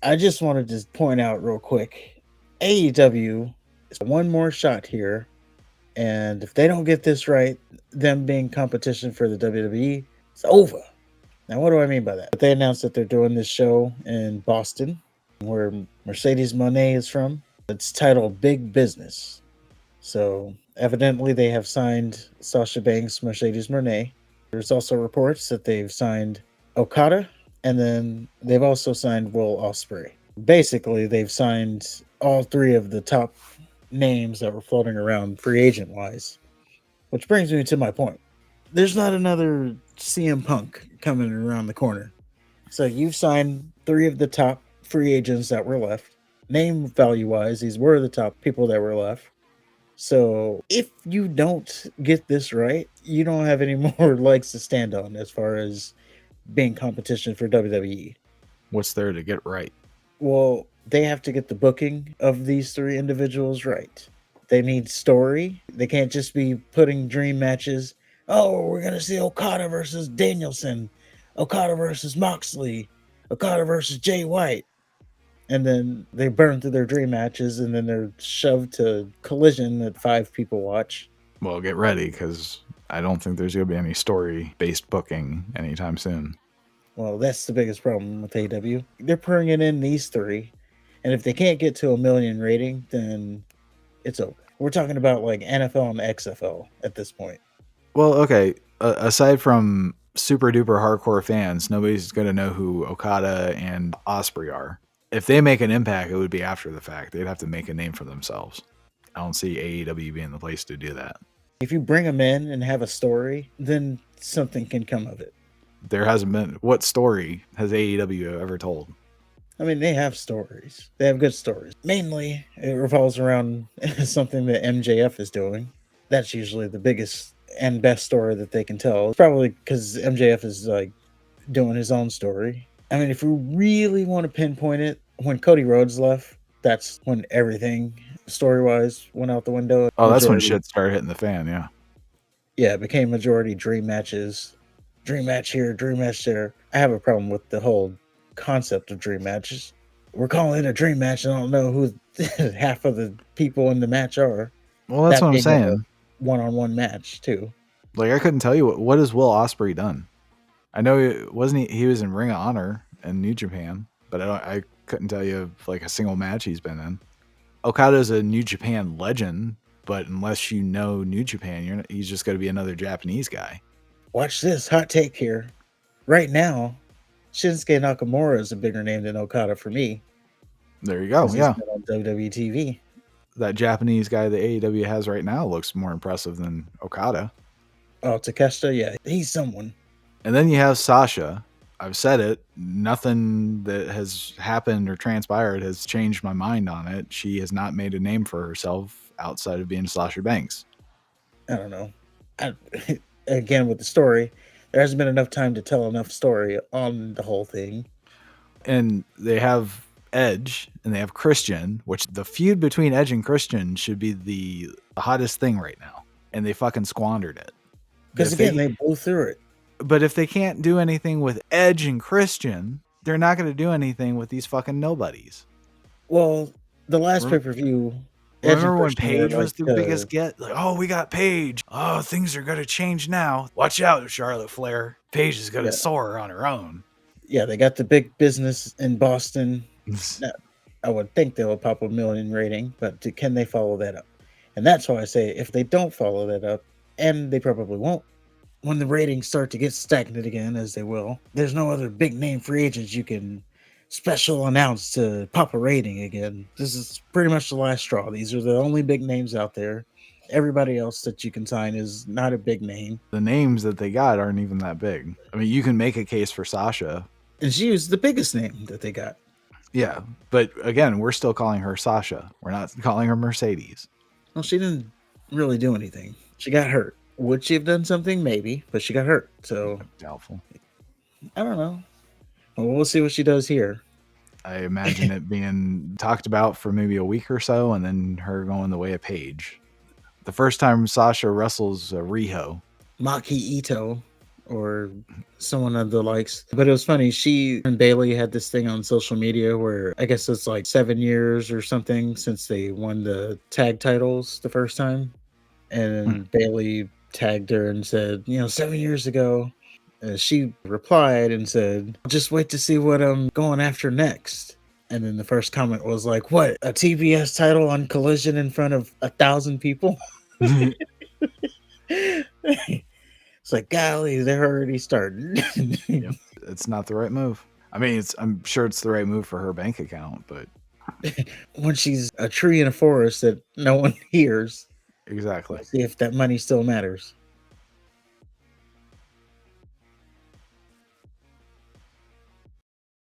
I just wanted to point out real quick AEW is one more shot here. And if they don't get this right, them being competition for the WWE, it's over. Now, what do I mean by that? They announced that they're doing this show in Boston, where Mercedes Monet is from. It's titled Big Business. So, evidently, they have signed Sasha Banks, Mercedes Monet. There's also reports that they've signed Okada, and then they've also signed Will Ospreay. Basically, they've signed all three of the top names that were floating around free agent wise. Which brings me to my point. There's not another CM Punk coming around the corner. So you've signed three of the top free agents that were left. Name value wise, these were the top people that were left. So if you don't get this right, you don't have any more legs to stand on as far as being competition for WWE. What's there to get right? Well, they have to get the booking of these three individuals right. They need story. They can't just be putting dream matches. Oh, we're going to see Okada versus Danielson, Okada versus Moxley, Okada versus Jay White. And then they burn through their dream matches and then they're shoved to Collision that five people watch. Well, get ready because I don't think there's going to be any story-based booking anytime soon. Well, that's the biggest problem with AEW. They're bringing in these three. And if they can't get to 1 million rating, then it's over. We're talking about like NFL and XFL at this point. Well, okay. Aside from super duper hardcore fans, nobody's going to know who Okada and Ospreay are. If they make an impact, it would be after the fact. They'd have to make a name for themselves. I don't see AEW being the place to do that. If you bring them in and have a story, then something can come of it. There hasn't been. What story has AEW ever told? I mean, they have stories. They have good stories. Mainly, it revolves around something that MJF is doing. That's usually the biggest and best story that they can tell. It's probably because MJF is like doing his own story. I mean, if we really want to pinpoint it, when Cody Rhodes left, that's when everything story-wise went out the window. Oh, that's when shit started hitting the fan, yeah. Yeah, it became majority dream matches. Dream match here, dream match there. I have a problem with the whole concept of dream matches. We're calling it a dream match. I don't know who half of the people in the match are. Well, that's what I'm saying. One-on-one match too. Like I couldn't tell you what has Will Ospreay done. I know he was in Ring of Honor in New Japan, but I couldn't tell you like a single match he's been in. Okada's a New Japan legend, but unless you know New Japan, he's just going to be another Japanese guy. Watch this hot take here. Right now, Shinsuke Nakamura is a bigger name than Okada for me. There you go. Yeah. On WWE TV. That Japanese guy that AEW has right now looks more impressive than Okada. Oh, Takeshita? Yeah, he's someone. And then you have Sasha. I've said it. Nothing that has happened or transpired has changed my mind on it. She has not made a name for herself outside of being Sasha Banks. I don't know. Again, with the story, there hasn't been enough time to tell enough story on the whole thing. And they have Edge and they have Christian, which the feud between Edge and Christian should be the hottest thing right now. And they fucking squandered it. Because again, they blew through it. But if they can't do anything with Edge and Christian, they're not going to do anything with these fucking nobodies. Well, the last pay-per-view... Remember when Paige was the biggest get? Like, oh, we got Paige. Oh, things are going to change now. Watch out, Charlotte Flair. Paige is going to soar on her own. Yeah, they got the big business in Boston. I would think they will pop 1 million rating, but can they follow that up? And that's why I say if they don't follow that up, and they probably won't, when the ratings start to get stagnant again, as they will, there's no other big name free agents you can special announce to pop a rating again. This is pretty much the last straw. These are the only big names out there. Everybody else that you can sign is not a big name. The names that they got aren't even that big. I mean, you can make a case for Sasha. And she was the biggest name that they got. Yeah, but again, we're still calling her Sasha. We're not calling her Mercedes. Well, she didn't really do anything. She got hurt. Would she have done something? Maybe, but she got hurt. So doubtful. I don't know. Well, we'll see what she does here. I imagine it being talked about for maybe a week or so, and then her going the way of Paige. The first time Sasha wrestles Riho. Maki Ito or someone of the likes. But it was funny. She and Bailey had this thing on social media where I guess it's like 7 years or something since they won the tag titles the first time. And Bailey tagged her and said, 7 years ago. She replied and said, just wait to see what I'm going after next. And then the first comment was like, what? A TBS title on Collision in front of 1,000 people? It's like, golly, they're already starting. Yep. It's not the right move. I mean, I'm sure it's the right move for her bank account, but when she's a tree in a forest that no one hears, exactly. see if that money still matters.